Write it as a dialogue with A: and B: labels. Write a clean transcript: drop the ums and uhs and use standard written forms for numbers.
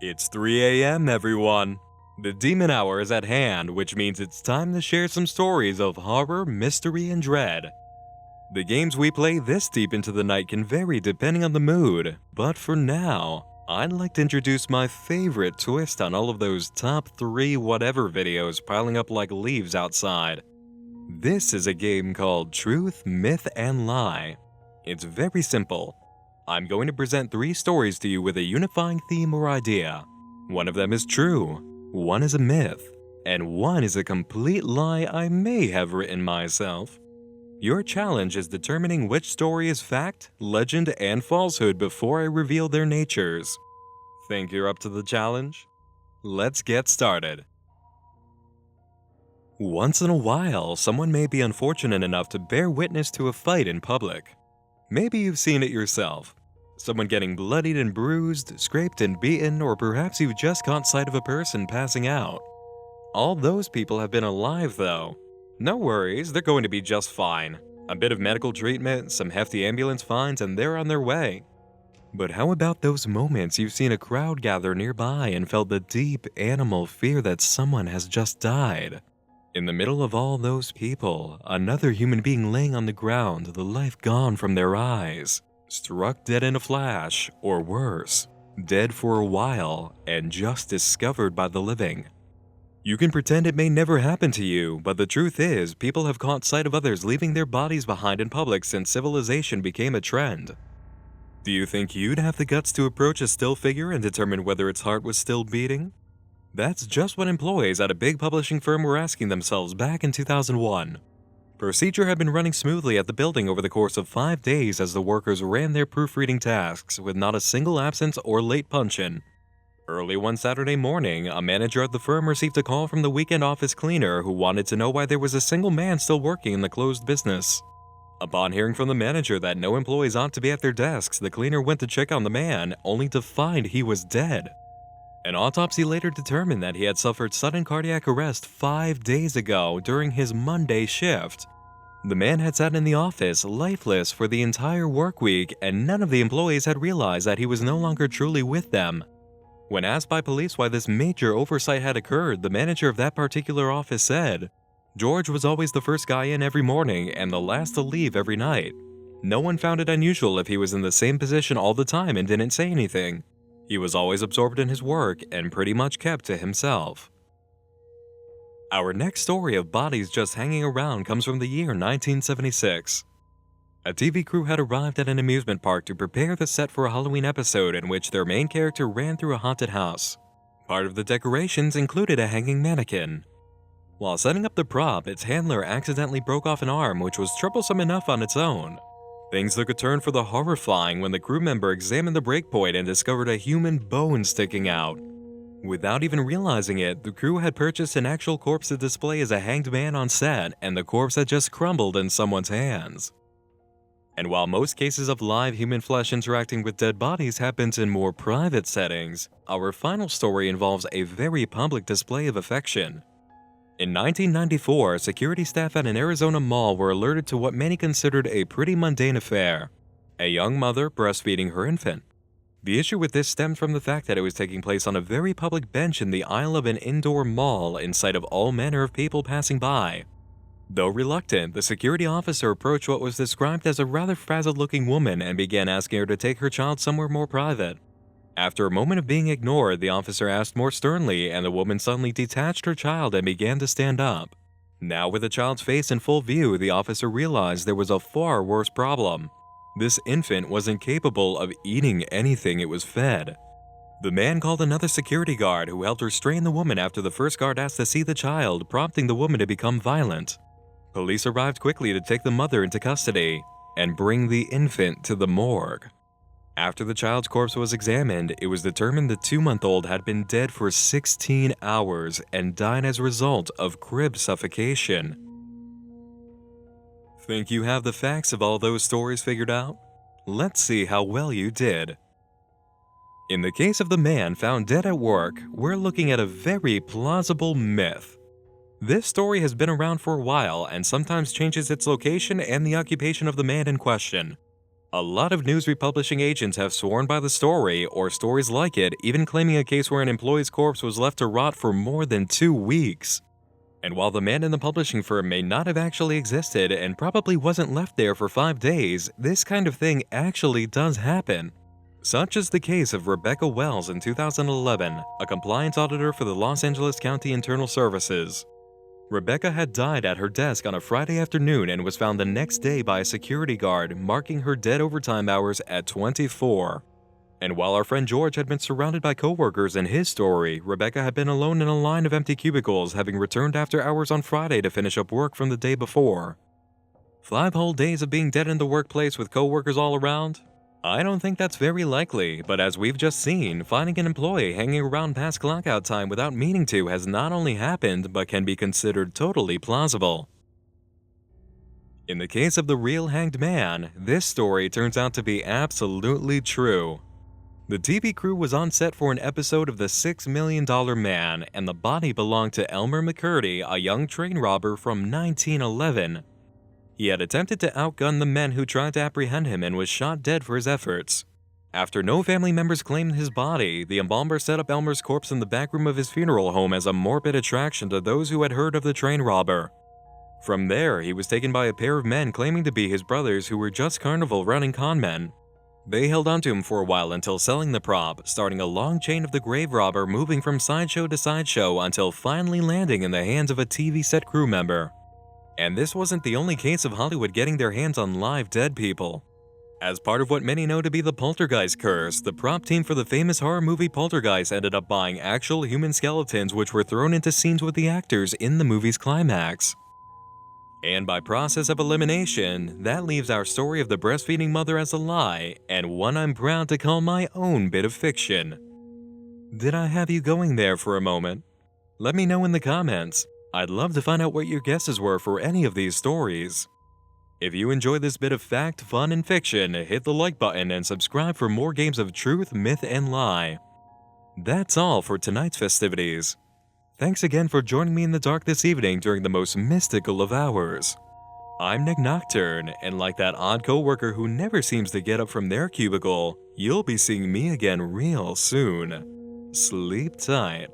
A: It's 3 a.m. everyone. The demon hour is at hand, which means it's time to share some stories of horror, mystery, and dread. The games we play this deep into the night can vary depending on the mood, but for now, I'd like to introduce my favorite twist on all of those top 3 whatever videos piling up like leaves outside. This is a game called Truth, Myth, and Lie. It's very simple. I'm going to present 3 stories to you with a unifying theme or idea. One of them is true, one is a myth, and one is a complete lie I may have written myself. Your challenge is determining which story is fact, legend, and falsehood before I reveal their natures. Think you're up to the challenge? Let's get started. Once in a while, someone may be unfortunate enough to bear witness to a fight in public. Maybe you've seen it yourself. Someone getting bloodied and bruised, scraped and beaten, or perhaps you've just caught sight of a person passing out. All those people have been alive though. No worries, they're going to be just fine. A bit of medical treatment, some hefty ambulance fines, and they're on their way. But how about those moments you've seen a crowd gather nearby and felt the deep animal fear that someone has just died? In the middle of all those people, another human being laying on the ground, the life gone from their eyes, struck dead in a flash, or worse, dead for a while and just discovered by the living. You can pretend it may never happen to you, but the truth is, people have caught sight of others leaving their bodies behind in public since civilization became a trend. Do you think you'd have the guts to approach a still figure and determine whether its heart was still beating? That's just what employees at a big publishing firm were asking themselves back in 2001. Procedure had been running smoothly at the building over the course of 5 days as the workers ran their proofreading tasks with not a single absence or late punch-in. Early one Saturday morning, a manager at the firm received a call from the weekend office cleaner who wanted to know why there was a single man still working in the closed business. Upon hearing from the manager that no employees ought to be at their desks, the cleaner went to check on the man, only to find he was dead. An autopsy later determined that he had suffered sudden cardiac arrest 5 days ago during his Monday shift. The man had sat in the office, lifeless, for the entire work week, and none of the employees had realized that he was no longer truly with them. When asked by police why this major oversight had occurred, the manager of that particular office said, "George was always the first guy in every morning and the last to leave every night. No one found it unusual if he was in the same position all the time and didn't say anything. He was always absorbed in his work and pretty much kept to himself." Our next story of bodies just hanging around comes from the year 1976. A TV crew had arrived at an amusement park to prepare the set for a Halloween episode in which their main character ran through a haunted house. Part of the decorations included a hanging mannequin. While setting up the prop, its handler accidentally broke off an arm, which was troublesome enough on its own. Things took a turn for the horrifying when the crew member examined the breakpoint and discovered a human bone sticking out. Without even realizing it, the crew had purchased an actual corpse to display as a hanged man on set, and the corpse had just crumbled in someone's hands. And while most cases of live human flesh interacting with dead bodies happens in more private settings, our final story involves a very public display of affection. In 1994, security staff at an Arizona mall were alerted to what many considered a pretty mundane affair: a young mother breastfeeding her infant. The issue with this stemmed from the fact that it was taking place on a very public bench in the aisle of an indoor mall in sight of all manner of people passing by. Though reluctant, the security officer approached what was described as a rather frazzled-looking woman and began asking her to take her child somewhere more private. After a moment of being ignored, the officer asked more sternly, and the woman suddenly detached her child and began to stand up. Now, with the child's face in full view, the officer realized there was a far worse problem. This infant wasn't capable of eating anything it was fed. The man called another security guard who helped restrain the woman after the first guard asked to see the child, prompting the woman to become violent. Police arrived quickly to take the mother into custody and bring the infant to the morgue. After the child's corpse was examined, it was determined the 2-month-old had been dead for 16 hours and died as a result of crib suffocation. Think you have the facts of all those stories figured out? Let's see how well you did. In the case of the man found dead at work, we're looking at a very plausible myth. This story has been around for a while and sometimes changes its location and the occupation of the man in question. A lot of news republishing agents have sworn by the story, or stories like it, even claiming a case where an employee's corpse was left to rot for more than 2 weeks. And while the man in the publishing firm may not have actually existed and probably wasn't left there for 5 days, this kind of thing actually does happen. Such is the case of Rebecca Wells in 2011, a compliance auditor for the Los Angeles County Internal Services. Rebecca had died at her desk on a Friday afternoon and was found the next day by a security guard, marking her dead overtime hours at 24. And while our friend George had been surrounded by coworkers in his story, Rebecca had been alone in a line of empty cubicles, having returned after hours on Friday to finish up work from the day before. 5 whole days of being dead in the workplace with coworkers all around? I don't think that's very likely, but as we've just seen, finding an employee hanging around past clockout time without meaning to has not only happened, but can be considered totally plausible. In the case of the real hanged man, this story turns out to be absolutely true. The TV crew was on set for an episode of The $6 Million Man, and the body belonged to Elmer McCurdy, a young train robber from 1911. He had attempted to outgun the men who tried to apprehend him and was shot dead for his efforts. After no family members claimed his body, the embalmer set up Elmer's corpse in the back room of his funeral home as a morbid attraction to those who had heard of the train robber. From there, he was taken by a pair of men claiming to be his brothers who were just carnival-running conmen. They held onto him for a while until selling the prop, starting a long chain of the grave robber moving from sideshow to sideshow until finally landing in the hands of a TV set crew member. And this wasn't the only case of Hollywood getting their hands on live dead people. As part of what many know to be the Poltergeist curse, the prop team for the famous horror movie Poltergeist ended up buying actual human skeletons which were thrown into scenes with the actors in the movie's climax. And by process of elimination, that leaves our story of the breastfeeding mother as a lie, and one I'm proud to call my own bit of fiction. Did I have you going there for a moment? Let me know in the comments. I'd love to find out what your guesses were for any of these stories. If you enjoyed this bit of fact, fun, and fiction, hit the like button and subscribe for more games of truth, myth, and lie. That's all for tonight's festivities. Thanks again for joining me in the dark this evening during the most mystical of hours. I'm Nick Nocturne, and like that odd coworker who never seems to get up from their cubicle, you'll be seeing me again real soon. Sleep tight.